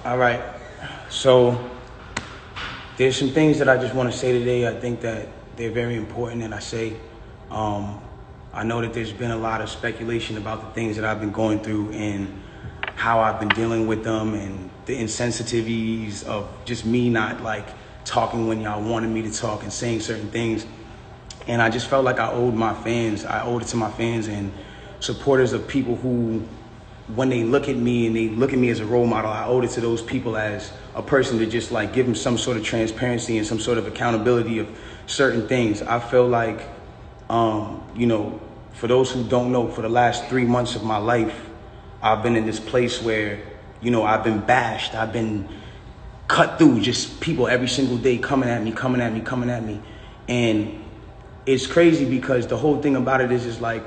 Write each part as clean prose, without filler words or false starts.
All right. So there's some things that I just want to say today. I think that they're very important, and I say, I know that there's been a lot of speculation about the things that I've been going through and how I've been dealing with them and the insensitivities of just me not like talking when y'all wanted me to talk and saying certain things. And I just felt like I owed it to my fans and supporters of people who, when they look at me and they look at me as a role model, I owed it to those people as a person to just like give them some sort of transparency and some sort of accountability of certain things. I feel like, for those who don't know, for the last 3 months of my life, I've been in this place where, I've been bashed. I've been cut through, just people every single day coming at me. And it's crazy because the whole thing about it is like,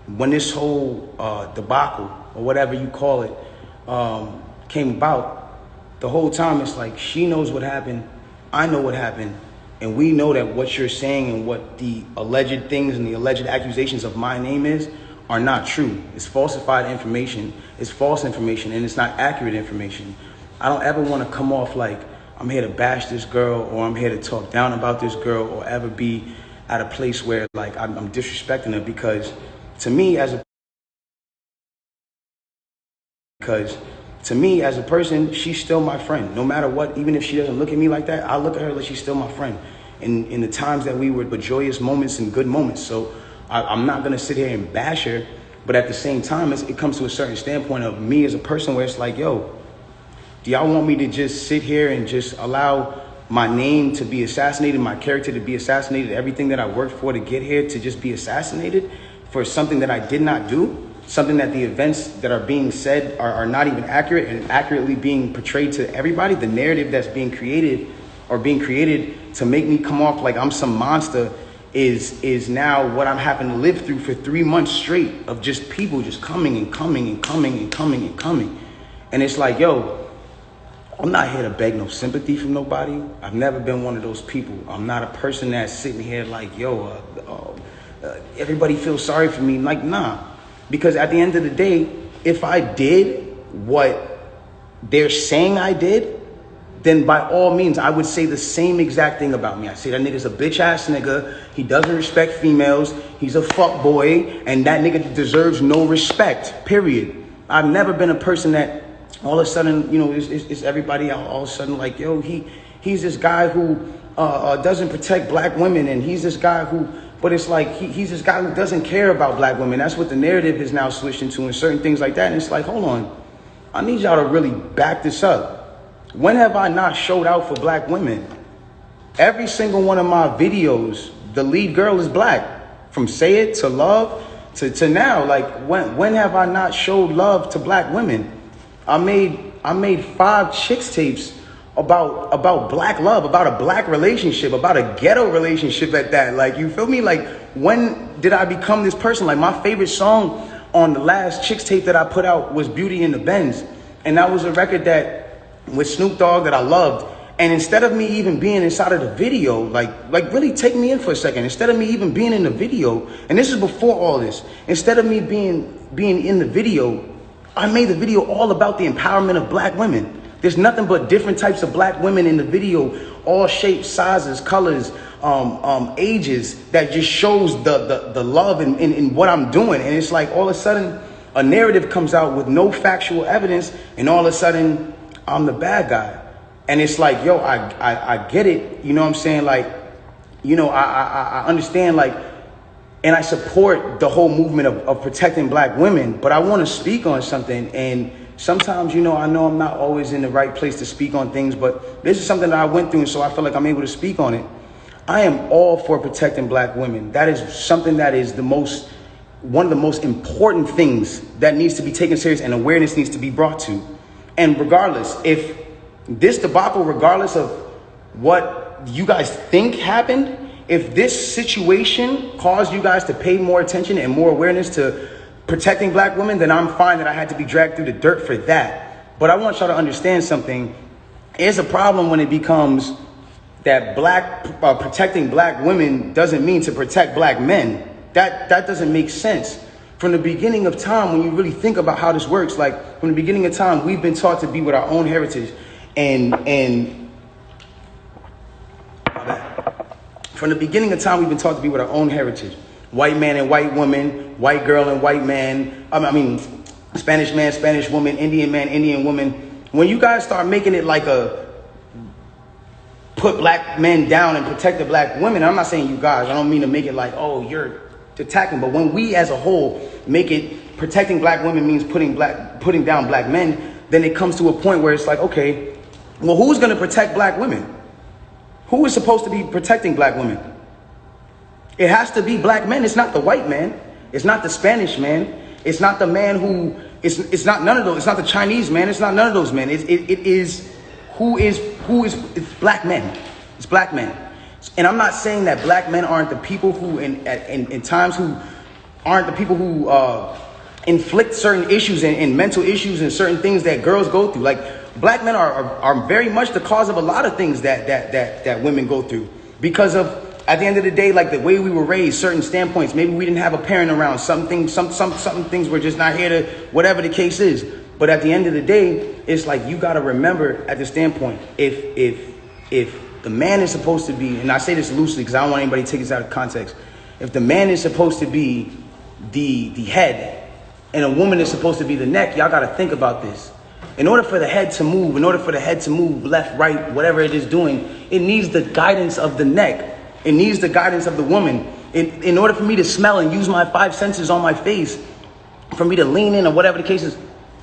when this whole debacle or whatever you call it came about, the whole time it's like she knows what happened, I know what happened, and we know that what you're saying and what the alleged things and the alleged accusations of my name are not true. It's falsified information, it's false information, and it's not accurate information. I don't ever want to come off like I'm here to bash this girl or I'm here to talk down about this girl or ever be at a place where like I'm disrespecting her, because to me as a person, she's still my friend. No matter what, even if she doesn't look at me like that, I look at her like she's still my friend. In the times that we were joyous moments and good moments. So I'm not going to sit here and bash her. But at the same time, it comes to a certain standpoint of me as a person where it's like, yo, do y'all want me to just sit here and just allow my name to be assassinated, my character to be assassinated, everything that I worked for to get here to just be assassinated for something that I did not do? Something that the events that are being said are not even accurate and accurately being portrayed to everybody. The narrative that's being created to make me come off like I'm some monster is now what I'm having to live through for 3 months straight of just people just coming. And it's like, yo, I'm not here to beg no sympathy from nobody. I've never been one of those people. I'm not a person that's sitting here like, yo, everybody feels sorry for me. Like, nah. Because at the end of the day, if I did what they're saying I did, then by all means, I would say the same exact thing about me. I say that nigga's a bitch ass nigga. He doesn't respect females. He's a fuck boy. And that nigga deserves no respect, period. I've never been a person that all of a sudden, is everybody all of a sudden like, yo, he's this guy who doesn't protect black women. And he's this guy who... But it's like, he's this guy who doesn't care about black women. That's what the narrative is now switched into and certain things like that. And it's like, hold on. I need y'all to really back this up. When have I not showed out for black women? Every single one of my videos, the lead girl is black. From Say It to Love to now. Like, when have I not showed love to black women? I made 5 chicks tapes about black love, about a black relationship, about a ghetto relationship at that. Like, you feel me? Like, when did I become this person? Like, my favorite song on the last Chicks tape that I put out was Beauty in the Benz. And that was a record that with Snoop Dogg that I loved. And instead of me even being inside of the video, like really take me in for a second. Instead of me even being in the video, and this is before all this, instead of me being in the video, I made the video all about the empowerment of black women. There's nothing but different types of black women in the video, all shapes, sizes, colors, ages, that just shows the love in what I'm doing. And it's like all of a sudden a narrative comes out with no factual evidence, and all of a sudden I'm the bad guy. And it's like, yo, I get it. You know what I'm saying? Like, I understand, like, and I support the whole movement of protecting black women, but I want to speak on something. And sometimes, I know I'm not always in the right place to speak on things, but this is something that I went through, and so I feel like I'm able to speak on it. I am all for protecting black women. That is something that is one of the most important things that needs to be taken serious and awareness needs to be brought to. And regardless, if this debacle, regardless of what you guys think happened, if this situation caused you guys to pay more attention and more awareness to protecting black women, then I'm fine that I had to be dragged through the dirt for that. But I want y'all to understand something. It's a problem when it becomes that protecting black women doesn't mean to protect black men. That doesn't make sense. From the beginning of time, when you really think about how this works, like from the beginning of time, we've been taught to be with our own heritage. And from the beginning of time, we've been taught to be with our own heritage. White man and white woman, white girl and white man. Spanish man, Spanish woman, Indian man, Indian woman. When you guys start making it like put black men down and protect the black women, I'm not saying you guys, I don't mean to make it like, oh, you're attacking, but when we as a whole make it protecting black women means putting down black men, then it comes to a point where it's like, okay, well, who's going to protect black women? Who is supposed to be protecting black women? It has to be black men. It's not the white man. It's not the Spanish man. It's not the man who, it's not none of those. It's not the Chinese man. It's not none of those men. It's black men. It's black men. And I'm not saying that black men aren't the people who in times who aren't the people who inflict certain issues and mental issues and certain things that girls go through. Like, black men are very much the cause of a lot of things that women go through because of, at the end of the day, like the way we were raised, certain standpoints. Maybe we didn't have a parent around. Some things were just not here to, whatever the case is. But at the end of the day, it's like you got to remember at the standpoint, if the man is supposed to be, and I say this loosely because I don't want anybody to take this out of context. If the man is supposed to be the head and a woman is supposed to be the neck, y'all got to think about this. In order for the head to move, left, right, whatever it is doing, it needs the guidance of the neck. It needs the guidance of the woman. In order for me to smell and use my 5 senses on my face, for me to lean in or whatever the case is,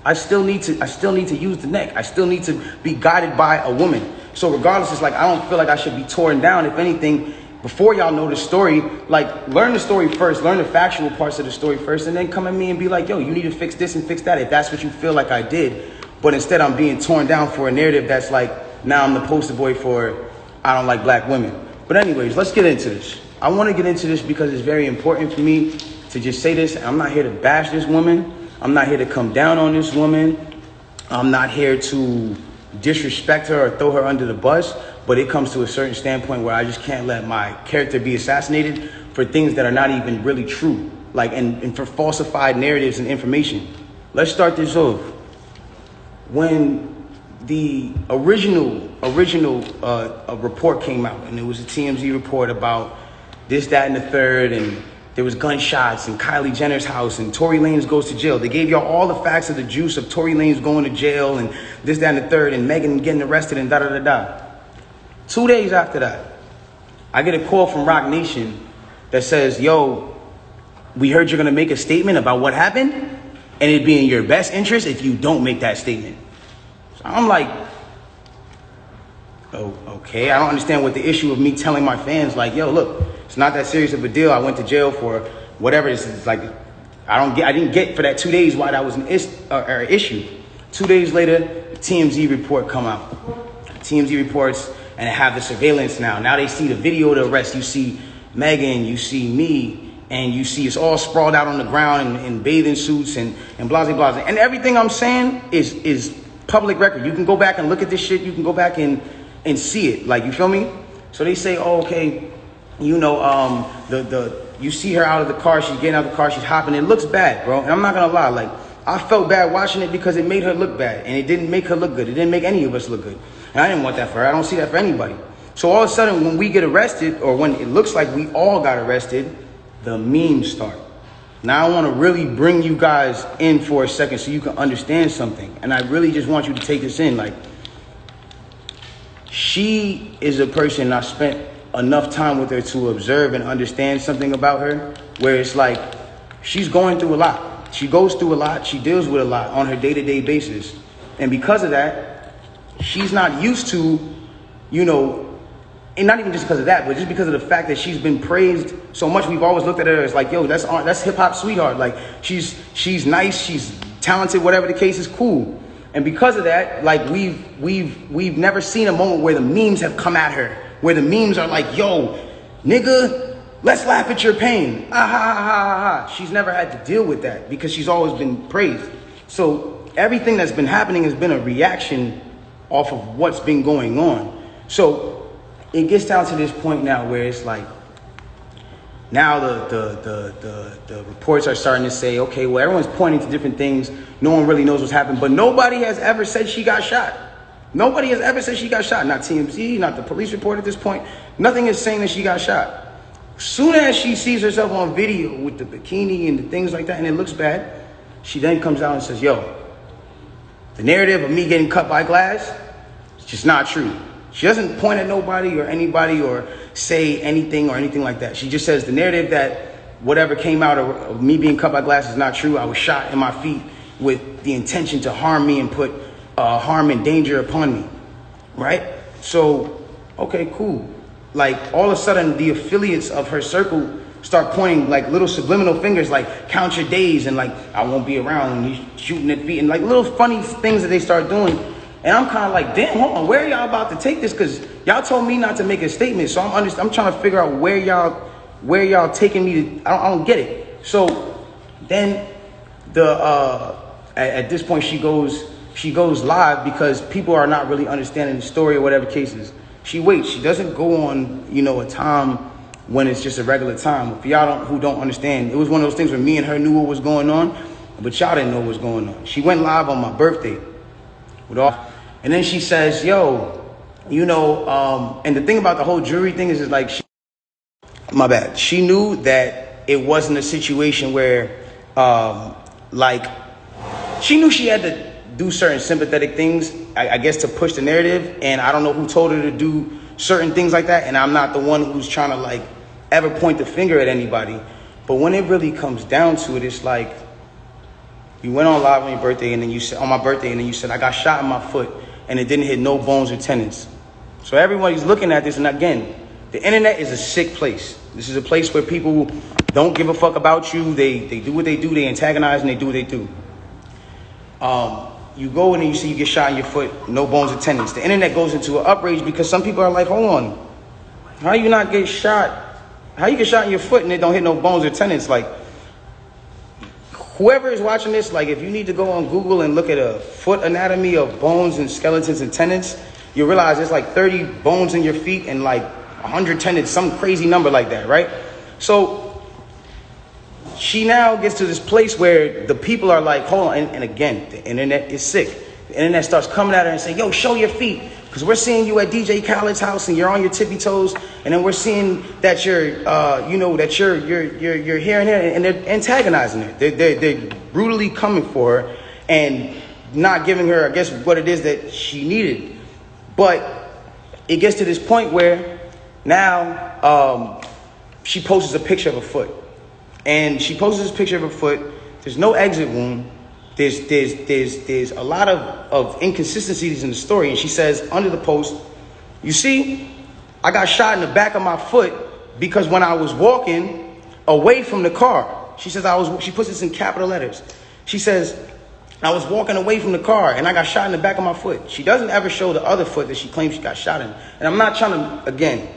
I still need to use the neck. I still need to be guided by a woman. So regardless, it's like I don't feel like I should be torn down. If anything, before y'all know the story, like learn the story first, learn the factual parts of the story first, and then come at me and be like, yo, you need to fix this and fix that if that's what you feel like I did. But instead I'm being torn down for a narrative that's like, now I'm the poster boy for I don't like black women. But anyways, let's get into this. I want to get into this because it's very important for me to just say this. I'm not here to bash this woman. I'm not here to come down on this woman. I'm not here to disrespect her or throw her under the bus. But it comes to a certain standpoint where I just can't let my character be assassinated for things that are not even really true. Like, and for falsified narratives and information. Let's start this off. When the original report came out, and it was a TMZ report about this, that, and the third, and there was gunshots in Kylie Jenner's house, and Tory Lanez goes to jail. They gave y'all all the facts of the juice of Tory Lanez going to jail, and this, that, and the third, and Megan getting arrested, and da-da-da-da. 2 days after that, I get a call from Rock Nation that says, yo, we heard you're going to make a statement about what happened, and it'd be in your best interest if you don't make that statement. I'm like, oh, okay. I don't understand what the issue of me telling my fans, like, yo, look, it's not that serious of a deal. I went to jail for whatever this is. Like, I didn't get for that 2 days why that was an issue. 2 days later, the TMZ report come out. TMZ reports, and have the surveillance now. Now they see the video of the arrest. You see Megan, you see me, and you see it's all sprawled out on the ground in bathing suits and blah, blah, blah. And everything I'm saying is public record. You can go back and look at this shit. You can go back and see it. Like, you feel me? So they say, oh, okay, you know, you see her out of the car. She's getting out of the car. She's hopping. It looks bad, bro. And I'm not going to lie. Like, I felt bad watching it because it made her look bad. And it didn't make her look good. It didn't make any of us look good. And I didn't want that for her. I don't see that for anybody. So all of a sudden, when we get arrested, or when it looks like we all got arrested, the memes start. Now I want to really bring you guys in for a second so you can understand something. And I really just want you to take this in. Like, she is a person I spent enough time with her to observe and understand something about her, where it's like she's going through a lot. She goes through a lot. She deals with a lot on her day-to-day basis. And because of that, she's not used to, you know, and not even just because of that, but just because of the fact that she's been praised so much. We've always looked at her as like, yo, that's hip hop sweetheart. Like, she's nice, she's talented, whatever the case is, cool. And because of that, like, we've never seen a moment where the memes have come at her, where the memes are like, yo, nigga, let's laugh at your pain. Ah, ha, ha, ha, ha. She's never had to deal with that because she's always been praised. So everything that's been happening has been a reaction off of what's been going on. So it gets down to this point now where it's like, Now the reports are starting to say, okay, well, everyone's pointing to different things. No one really knows what's happened, but nobody has ever said she got shot. Nobody has ever said she got shot. Not TMZ, not the police report at this point. Nothing is saying that she got shot. Soon as she sees herself on video with the bikini and the things like that, and it looks bad, she then comes out and says, yo, the narrative of me getting cut by glass, it's just not true. She doesn't point at nobody or anybody or say anything or anything like that. She just says the narrative that whatever came out of me being cut by glass is not true. I was shot in my feet with the intention to harm me and put harm and danger upon me, right? So, okay, cool. Like all of a sudden the affiliates of her circle start pointing like little subliminal fingers, like count your days and like I won't be around and you shooting at feet and like little funny things that they start doing. And I'm kind of like, damn, hold on, where are y'all about to take this? Because y'all told me not to make a statement. So I'm trying to figure out where y'all taking me to. I don't get it. So then at this point she goes live because people are not really understanding the story or whatever cases. She waits. She doesn't go on, a time when it's just a regular time. For y'all who don't understand, it was one of those things where me and her knew what was going on, but y'all didn't know what was going on. She went live on my birthday and then she says, yo, and the thing about the whole jury thing is like, my bad. She knew that it wasn't a situation where, she knew she had to do certain sympathetic things, I guess, to push the narrative. And I don't know who told her to do certain things like that. And I'm not the one who's trying to ever point the finger at anybody. But when it really comes down to it, it's like, you went on live on your birthday and then you said, on my birthday, and then you said, I got shot in my foot and it didn't hit no bones or tendons. So everybody's looking at this. And again, the internet is a sick place. This is a place where people don't give a fuck about you. They do what they do. They antagonize and they do what they do. You go in and you see you get shot in your foot, no bones or tendons. The internet goes into an outrage because some people are like, hold on, how you not get shot? How you get shot in your foot and it don't hit no bones or tendons? Like, whoever is watching this, if you need to go on Google and look at a foot anatomy of bones and skeletons and tendons, you realize there's 30 bones in your feet and 100 tendons, some crazy number like that, right? So she now gets to this place where the people are like, hold on. And again, the internet is sick. The internet starts coming at her and saying, yo, show your feet. Because we're seeing you at DJ Khaled's house and you're on your tippy toes. And then we're seeing that you're, you're here and there. And they're antagonizing her. They're brutally coming for her and not giving her, I guess, what it is that she needed. But it gets to this point where now she posts a picture of her foot. And she posts this picture of her foot. There's no exit wound. There's a lot of inconsistencies in the story. And she says under the post, you see, I got shot in the back of my foot because when I was walking away from the car, she says she puts this in capital letters. She says, I was walking away from the car and I got shot in the back of my foot. She doesn't ever show the other foot that she claims she got shot in. And I'm not trying to, again,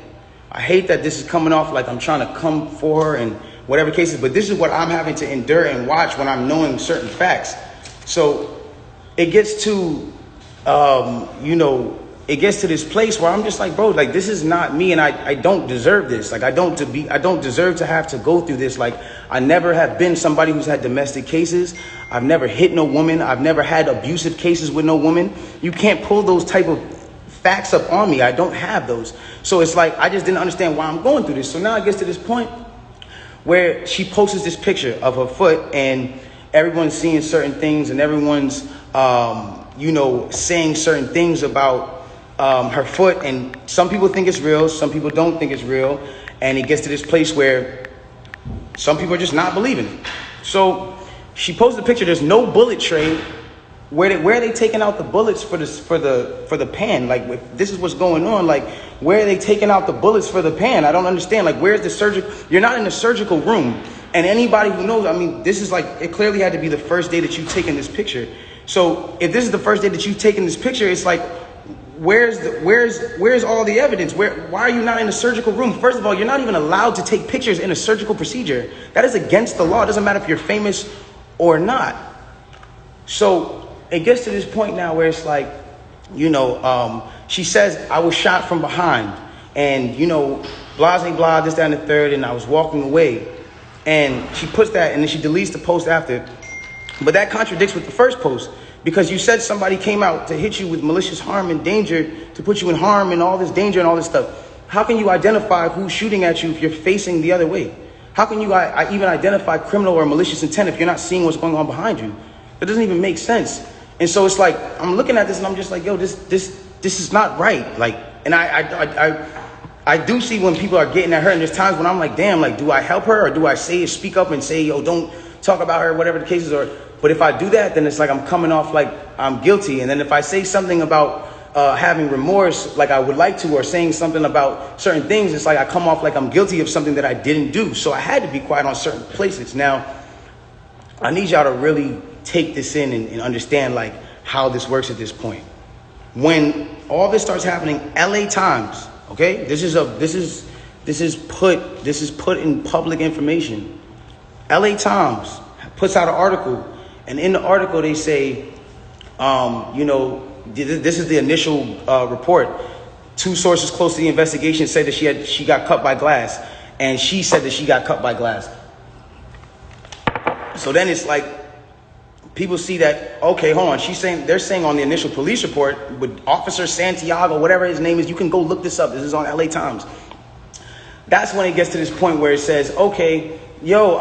I hate that this is coming off like I'm trying to come for her and whatever cases, but this is what I'm having to endure and watch when I'm knowing certain facts. So it gets to, it gets to this place where I'm just like, bro, this is not me, and I don't deserve this. I don't deserve to have to go through this. I never have been somebody who's had domestic cases. I've never hit no woman. I've never had abusive cases with no woman. You can't pull those type of facts up on me. I don't have those. So it's I just didn't understand why I'm going through this. So now it gets to this point where she posts this picture of her foot and everyone's seeing certain things and everyone's, saying certain things about her foot. And some people think it's real. Some people don't think it's real. And it gets to this place where some people are just not believing it. So she posted a picture. There's no bullet tray. Where are they taking out the bullets for the pan? This is what's going on. Where are they taking out the bullets for the pan? I don't understand. Where's the surgical? You're not in the surgical room. And anybody who knows, this is it clearly had to be the first day that you've taken this picture. So if this is the first day that you've taken this picture, it's where's all the evidence? Why are you not in the surgical room? First of all, you're not even allowed to take pictures in a surgical procedure. That is against the law. It doesn't matter if you're famous or not. So it gets to this point now where it's she says, I was shot from behind. And, blah, blah, this, that, and the third, and I was walking away. And she puts that, and then she deletes the post after. But that contradicts with the first post, because you said somebody came out to hit you with malicious harm and danger, to put you in harm and all this danger and all this stuff. How can you identify who's shooting at you if you're facing the other way? How can you even identify criminal or malicious intent if you're not seeing what's going on behind you? That doesn't even make sense. And so it's like, I'm looking at this and I'm just like, yo, this is not right. Like, and I do see when people are getting at her, and there's times when I'm like, damn, like, do I help her or do I speak up and say, yo, don't talk about her, whatever the case is? But if I do that, then it's like I'm coming off like I'm guilty. And then if I say something about having remorse, like I would like to, or saying something about certain things, it's like I come off like I'm guilty of something that I didn't do. So I had to be quiet on certain places. Now, I need y'all to really take this in and understand like how this works at this point. When all this starts happening, LA Times, okay, this is put in public information. LA Times puts out an article, and in the article they say, this is the initial report. 2 sources close to the investigation said that she got cut by glass, and she said that she got cut by glass. So then it's like, people see that, okay, hold on. They're saying on the initial police report with Officer Santiago, whatever his name is, you can go look this up. This is on LA Times. That's when it gets to this point where it says, okay, yo,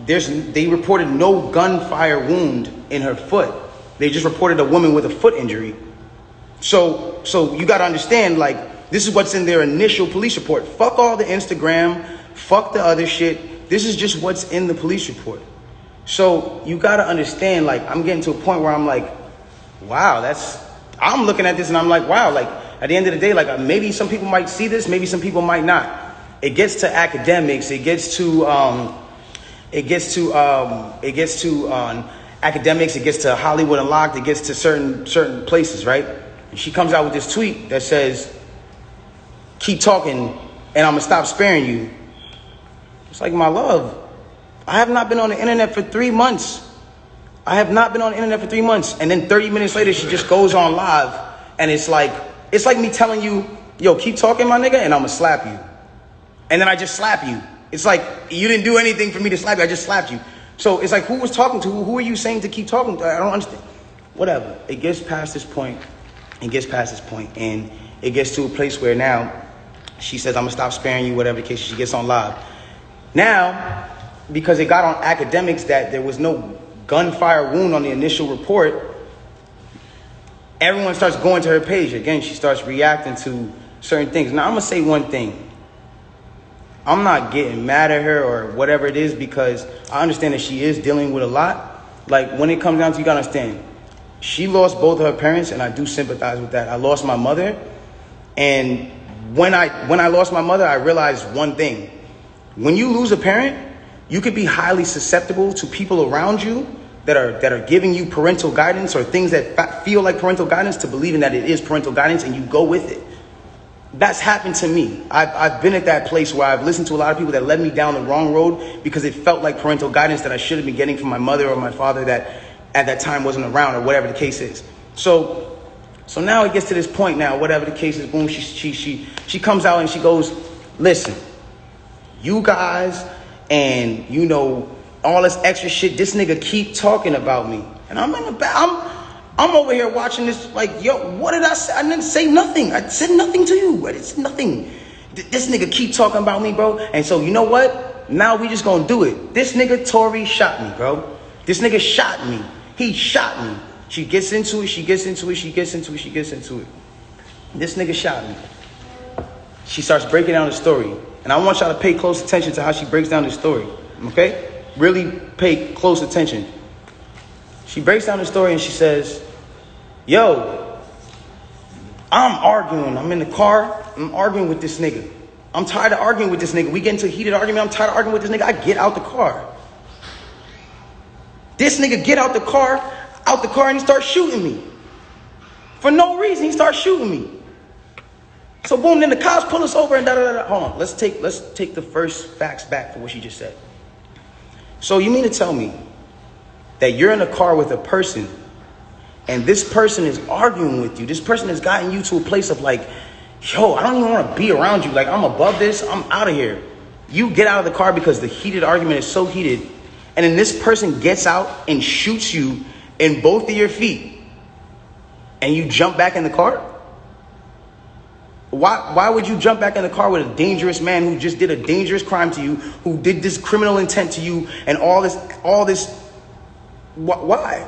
they reported no gunfire wound in her foot. They just reported a woman with a foot injury. So you got to understand, like, this is what's in their initial police report. Fuck all the Instagram, fuck the other shit. This is just what's in the police report. So you got to understand, like, I'm getting to a point where I'm like, wow, I'm looking at this and I'm like, wow, like, at the end of the day, like, maybe some people might see this, maybe some people might not. It gets to academics, it gets to academics, it gets to Hollywood Unlocked, it gets to certain places, right? And she comes out with this tweet that says, keep talking and I'm gonna stop sparing you. It's like, my love, I have not been on the internet for 3 months. And then 30 minutes later, she just goes on live, and it's like me telling you, yo, keep talking, my nigga, and I'm gonna slap you. And then I just slap you. It's like, you didn't do anything for me to slap you, I just slapped you. So it's like, who was talking to who? Who are you saying to keep talking to? I don't understand. Whatever. It gets past this point. And it gets to a place where now she says, I'm gonna stop sparing you, whatever the case. She gets on live. Now, because it got on academics that there was no gunfire wound on the initial report, everyone starts going to her page. Again, she starts reacting to certain things. Now, I'm gonna say one thing. I'm not getting mad at her or whatever it is, because I understand that she is dealing with a lot. Like, when it comes down to, you gotta understand, she lost both of her parents, and I do sympathize with that. I lost my mother, and when I lost my mother, I realized one thing. When you lose a parent, you could be highly susceptible to people around you that are giving you parental guidance or things that feel like parental guidance, to believing that it is parental guidance, and you go with it. That's happened to me. I've been at that place where I've listened to a lot of people that led me down the wrong road because it felt like parental guidance that I should have been getting from my mother or my father that at that time wasn't around, or whatever the case is. So now it gets to this point now, whatever the case is, boom, she comes out and she goes, listen, you guys and, you know, all this extra shit, this nigga keep talking about me. And I'm in the back, I'm over here watching this like, yo, what did I say? I didn't say nothing. I said nothing to you. It's nothing. This nigga keep talking about me, bro. And so, you know what? Now we just gonna do it. This nigga Tory shot me, bro. This nigga shot me. He shot me. She gets into it. This nigga shot me. She starts breaking down the story. And I want y'all to pay close attention to how she breaks down the story. Okay? Really pay close attention. She breaks down the story and she says, yo, I'm arguing. I'm in the car. I'm arguing with this nigga. I'm tired of arguing with this nigga. We get into a heated argument. I'm tired of arguing with this nigga. I get out the car. This nigga get out the car, and he starts shooting me. For no reason, he starts shooting me. So boom, then the cops pull us over and da-da-da-da. Hold on, let's take the first facts back for what she just said. So you mean to tell me that you're in a car with a person and this person is arguing with you? This person has gotten you to a place of like, yo, I don't even want to be around you. Like, I'm above this. I'm out of here. You get out of the car because the heated argument is so heated. And then this person gets out and shoots you in both of your feet. And you jump back in the car? Why would you jump back in the car with a dangerous man who just did a dangerous crime to you, who did this criminal intent to you, and all this? Why?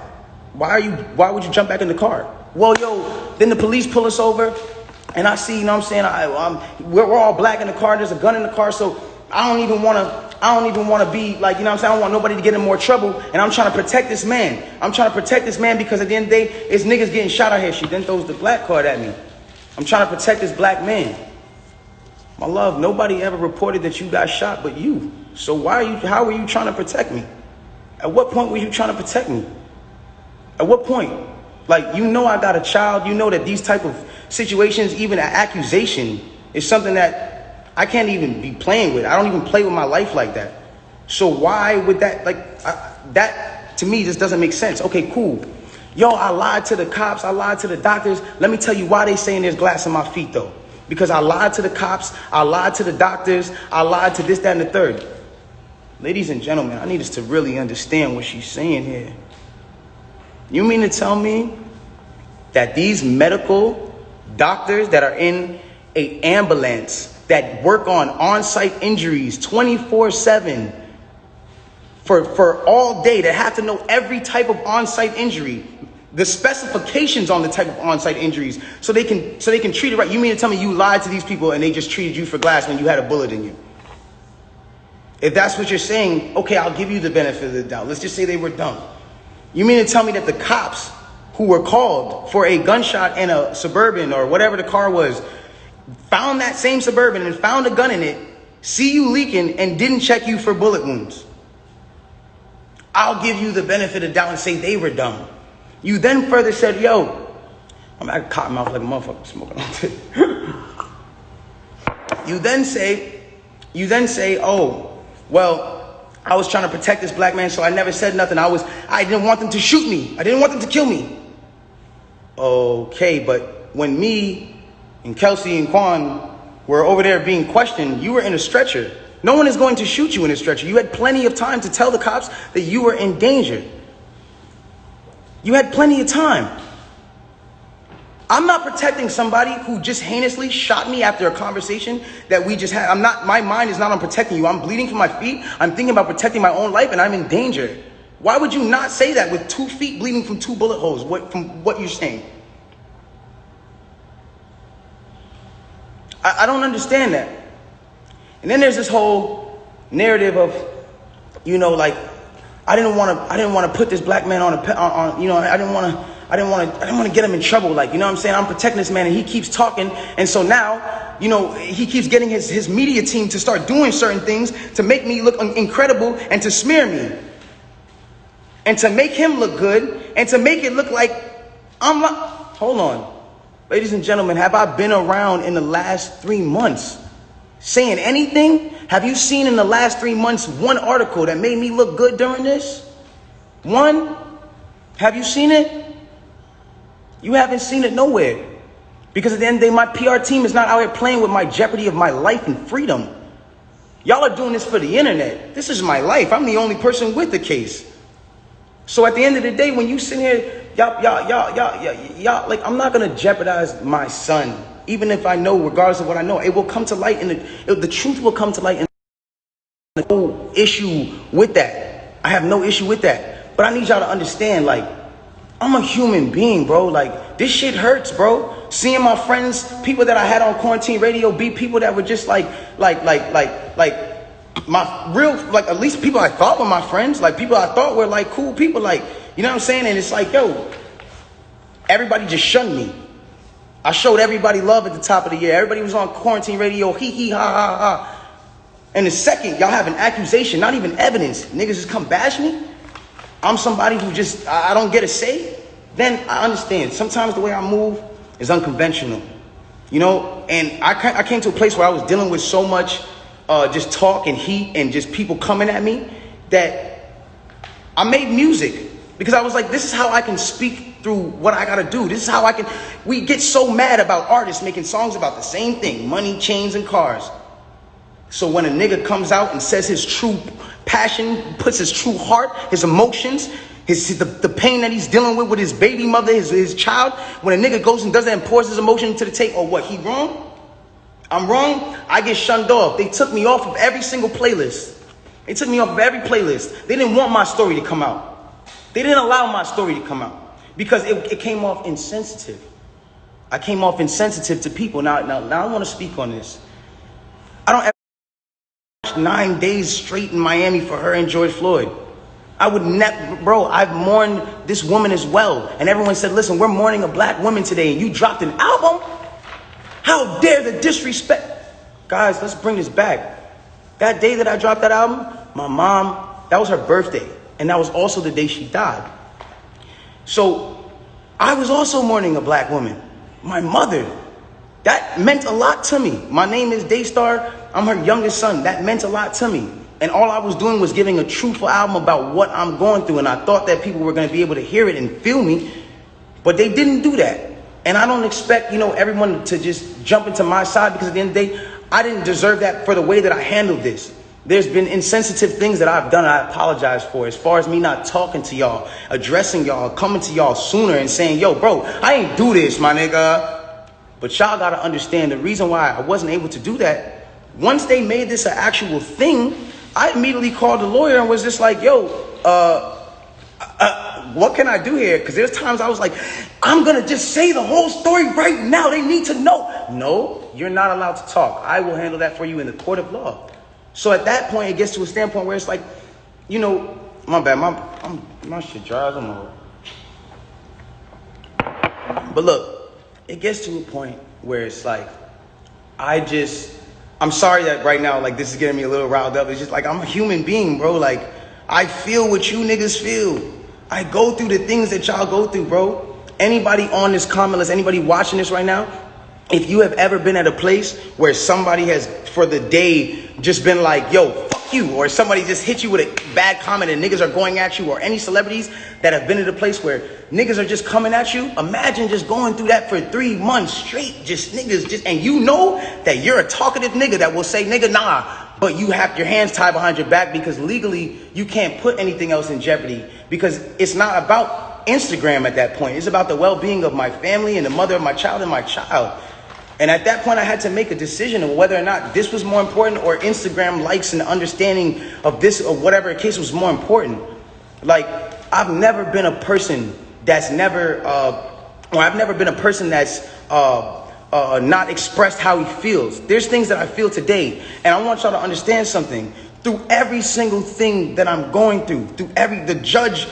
Why would you jump back in the car? Well, yo, then the police pull us over, and I see, you know what I'm saying? We're all black in the car. There's a gun in the car, so I don't even want to be like, you know what I'm saying? I don't want nobody to get in more trouble, and I'm trying to protect this man. I'm trying to protect this man because at the end of the day, it's niggas getting shot out here. She then throws the black card at me. I'm trying to protect this black man. My love, nobody ever reported that you got shot but you. So how are you trying to protect me? At what point were you trying to protect me? At what point? Like, you know I got a child. You know that these type of situations, even an accusation, is something that I can't even be playing with. I don't even play with my life like that. So why would that, that to me just doesn't make sense. Okay, cool. Yo, I lied to the cops. I lied to the doctors. Let me tell you why they saying there's glass in my feet, though. Because I lied to the cops. I lied to the doctors. I lied to this, that, and the third. Ladies and gentlemen, I need us to really understand what she's saying here. You mean to tell me that these medical doctors that are in an ambulance that work on-site injuries 24/7 for all day, that have to know every type of on-site injury, the specifications on the type of on-site injuries, so they can treat it right? You mean to tell me you lied to these people and they just treated you for glass when you had a bullet in you? If that's what you're saying, okay, I'll give you the benefit of the doubt. Let's just say they were dumb. You mean to tell me that the cops who were called for a gunshot in a Suburban or whatever the car was, found that same Suburban and found a gun in it, see you leaking, and didn't check you for bullet wounds? I'll give you the benefit of the doubt and say they were dumb. You then further said, yo, I'm at cotton mouth like a motherfucker smoking all day. You then say, oh, well, I was trying to protect this black man, so I never said nothing. I didn't want them to shoot me. I didn't want them to kill me. Okay, but when me and Kelsey and Quan were over there being questioned, you were in a stretcher. No one is going to shoot you in a stretcher. You had plenty of time to tell the cops that you were in danger. You had plenty of time. I'm not protecting somebody who just heinously shot me after a conversation that we just had. My mind is not on protecting you. I'm bleeding from my feet. I'm thinking about protecting my own life, and I'm in danger. Why would you not say that with 2 feet bleeding from 2 bullet holes, from what you're saying? I don't understand that. And then there's this whole narrative of, you know, like, I didn't want to put this black man on you know, I didn't want to get him in trouble. Like, you know what I'm saying? I'm protecting this man, and he keeps talking. And so now, you know, he keeps getting his media team to start doing certain things to make me look incredible and to smear me. And to make him look good and to make it look like I'm not. Hold on. Ladies and gentlemen, have I been around in the last 3 months saying anything? Have you seen in the last 3 months one article that made me look good during this? One? Have you seen it? You haven't seen it nowhere. Because at the end of the day, my PR team is not out here playing with my jeopardy of my life and freedom. Y'all are doing this for the internet. This is my life. I'm the only person with the case. So at the end of the day, when you sit here, y'all, like, I'm not going to jeopardize my son. Even if I know, regardless of what I know, it will come to light, and the truth will come to light. And no issue with that. I have no issue with that. But I need y'all to understand, like, I'm a human being, bro. Like, this shit hurts, bro. Seeing my friends, people that I had on quarantine radio, be people that were just like my real, like, at least people I thought were my friends, like people I thought were like cool people, like, you know what I'm saying? And it's like, yo, everybody just shunned me. I showed everybody love at the top of the year. Everybody was on quarantine radio, hee hee ha ha ha. And the second y'all have an accusation, not even evidence, niggas just come bash me. I'm somebody who just, I don't get a say. Then I understand. Sometimes the way I move is unconventional, you know? And I came to a place where I was dealing with so much just talk and heat and just people coming at me that I made music because I was like, this is how I can speak through what I gotta do. This is how I can. We get so mad about artists making songs about the same thing: money, chains, and cars. So when a nigga comes out and says his true passion, puts his true heart, his emotions, the pain that he's dealing with his baby mother, his child, when a nigga goes and does that and pours his emotion into the tape, or what, he wrong? I'm wrong? I get shunned off. They took me off of every single playlist. They took me off of every playlist. They didn't want my story to come out. They didn't allow my story to come out because it came off insensitive. I came off insensitive to people. Now I want to speak on this. I don't ever 9 days straight in Miami for her and George Floyd. I would never, bro, I've mourned this woman as well. And everyone said, listen, we're mourning a black woman today and you dropped an album? How dare the disrespect? Guys, let's bring this back. That day that I dropped that album, my mom, that was her birthday. And that was also the day she died. So I was also mourning a black woman. My mother. That meant a lot to me. My name is Daystar. I'm her youngest son. That meant a lot to me. And all I was doing was giving a truthful album about what I'm going through. And I thought that people were going to be able to hear it and feel me. But they didn't do that. And I don't expect, everyone to just jump into my side, because at the end of the day, I didn't deserve that for the way that I handled this. There's been insensitive things that I've done and I apologize for, as far as me not talking to y'all, addressing y'all, coming to y'all sooner and saying, yo, bro, I ain't do this, my nigga. But y'all got to understand the reason why I wasn't able to do that. Once they made this an actual thing, I immediately called the lawyer and was just like, yo, what can I do here? Because there's times I was like, I'm going to just say the whole story right now. They need to know. No, you're not allowed to talk. I will handle that for you in the court of law. So at that point, it gets to a standpoint where it's like, my bad, my shit dries. I'm over. But look, it gets to a point where it's like, I'm sorry that right now, like, this is getting me a little riled up. It's just like, I'm a human being, bro. Like, I feel what you niggas feel. I go through the things that y'all go through, bro. Anybody on this comment list, anybody watching this right now, if you have ever been at a place where somebody has, for the day, just been like, yo, fuck you, or somebody just hit you with a bad comment and niggas are going at you, or any celebrities that have been at a place where niggas are just coming at you, imagine just going through that for 3 months straight, just niggas, and you know that you're a talkative nigga that will say, nigga, nah, but you have your hands tied behind your back because legally you can't put anything else in jeopardy, because it's not about Instagram at that point. It's about the well-being of my family and the mother of my child and my child. And at that point, I had to make a decision of whether or not this was more important, or Instagram likes and understanding of this, or whatever case was more important. Like, I've never been a person that's I've never been a person that's not expressed how he feels. There's things that I feel today, and I want y'all to understand something. Through every single thing that I'm going through the judge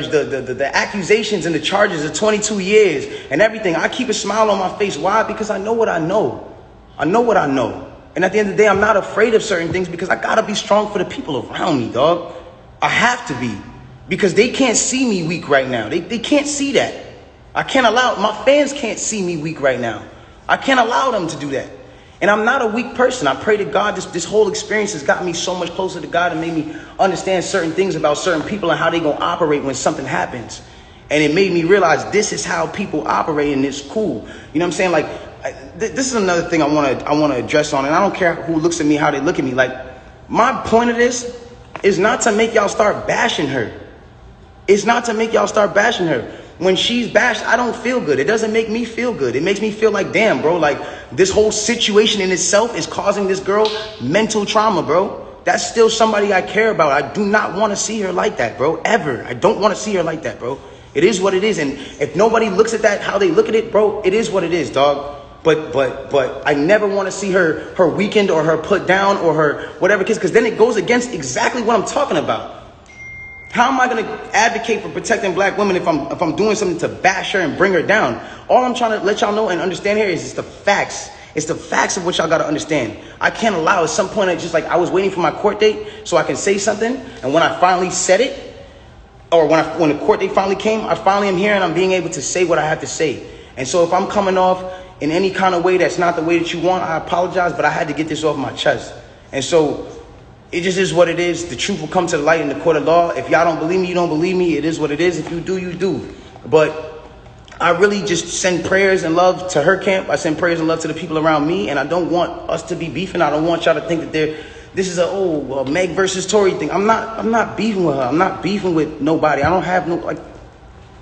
the accusations and the charges of 22 years and everything, I keep a smile on my face. Why? Because I know what I know. I know what I know. And at the end of the day, I'm not afraid of certain things, because I gotta be strong for the people around me, dog. I have to be, because they can't see me weak right now. They can't see that. I can't allow, my fans can't see me weak right now. I can't allow them to do that. And I'm not a weak person. I pray to God this whole experience has got me so much closer to God and made me understand certain things about certain people and how they gonna operate when something happens. And it made me realize this is how people operate, and it's cool. You know what I'm saying? Like, this is another thing I wanna address on, and I don't care who looks at me, how they look at me. Like, my point of this is not to make y'all start bashing her. It's not to make y'all start bashing her. When she's bashed, I don't feel good. It doesn't make me feel good. It makes me feel like, damn, bro, like, this whole situation in itself is causing this girl mental trauma, bro. That's still somebody I care about. I do not want to see her like that, bro, ever. I don't want to see her like that, bro. It is what it is. And if nobody looks at that, how they look at it, bro, it is what it is, dog. But I never want to see her weakened or her put down or her whatever case, because then it goes against exactly what I'm talking about. How am I going to advocate for protecting black women if I'm doing something to bash her and bring her down? All I'm trying to let y'all know and understand here is it's the facts. It's the facts of what y'all got to understand. I can't allow at some point, it's just like I was waiting for my court date so I can say something. And when I finally said it, or when the court date finally came, I finally am here and I'm being able to say what I have to say. And so if I'm coming off in any kind of way that's not the way that you want, I apologize, but I had to get this off my chest. And so it just is what it is. The truth will come to the light in the court of law. If y'all don't believe me, you don't believe me. It is what it is. If you do, you do. But I really just send prayers and love to her camp. I send prayers and love to the people around me. And I don't want us to be beefing. I don't want y'all to think that this is a Meg versus Tory thing. I'm not beefing with her. I'm not beefing with nobody. I don't have no, like,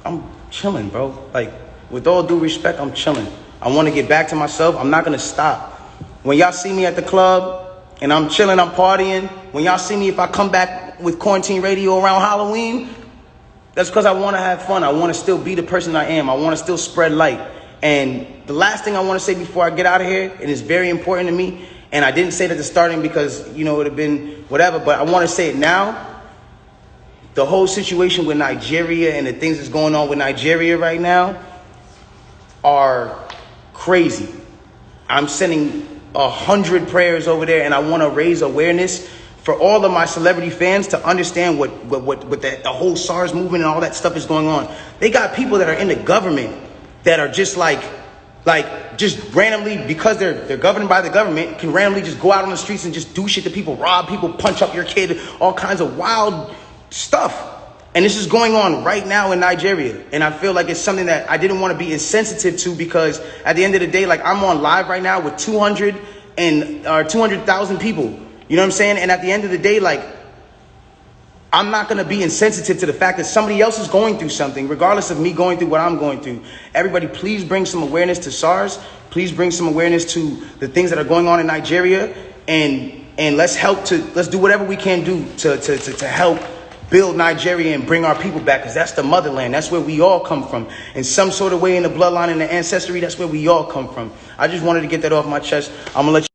I'm chilling, bro. Like, with all due respect, I'm chilling. I want to get back to myself. I'm not going to stop. When y'all see me at the club and I'm chilling, I'm partying. When y'all see me, if I come back with quarantine radio around Halloween, that's because I want to have fun. I want to still be the person I am. I want to still spread light. And the last thing I want to say before I get out of here, it is very important to me. And I didn't say it at the starting because, it would have been whatever. But I want to say it now. The whole situation with Nigeria and the things that's going on with Nigeria right now are crazy. I'm sending 100 prayers over there, and I want to raise awareness for all of my celebrity fans to understand what the whole SARS movement and all that stuff is going on. They got people that are in the government that are just like just randomly, because they're governed by the government, can randomly just go out on the streets and just do shit to people, rob people, punch up your kid, all kinds of wild stuff. And this is going on right now in Nigeria. And I feel like it's something that I didn't want to be insensitive to, because at the end of the day, like, I'm on live right now with 200,000 people. You know what I'm saying? And at the end of the day, like, I'm not going to be insensitive to the fact that somebody else is going through something, regardless of me going through what I'm going through. Everybody, please bring some awareness to SARS. Please bring some awareness to the things that are going on in Nigeria. And let's do whatever we can do to help build Nigeria and bring our people back, because that's the motherland. That's where we all come from. In some sort of way, in the bloodline and the ancestry, that's where we all come from. I just wanted to get that off my chest. I'm going to let you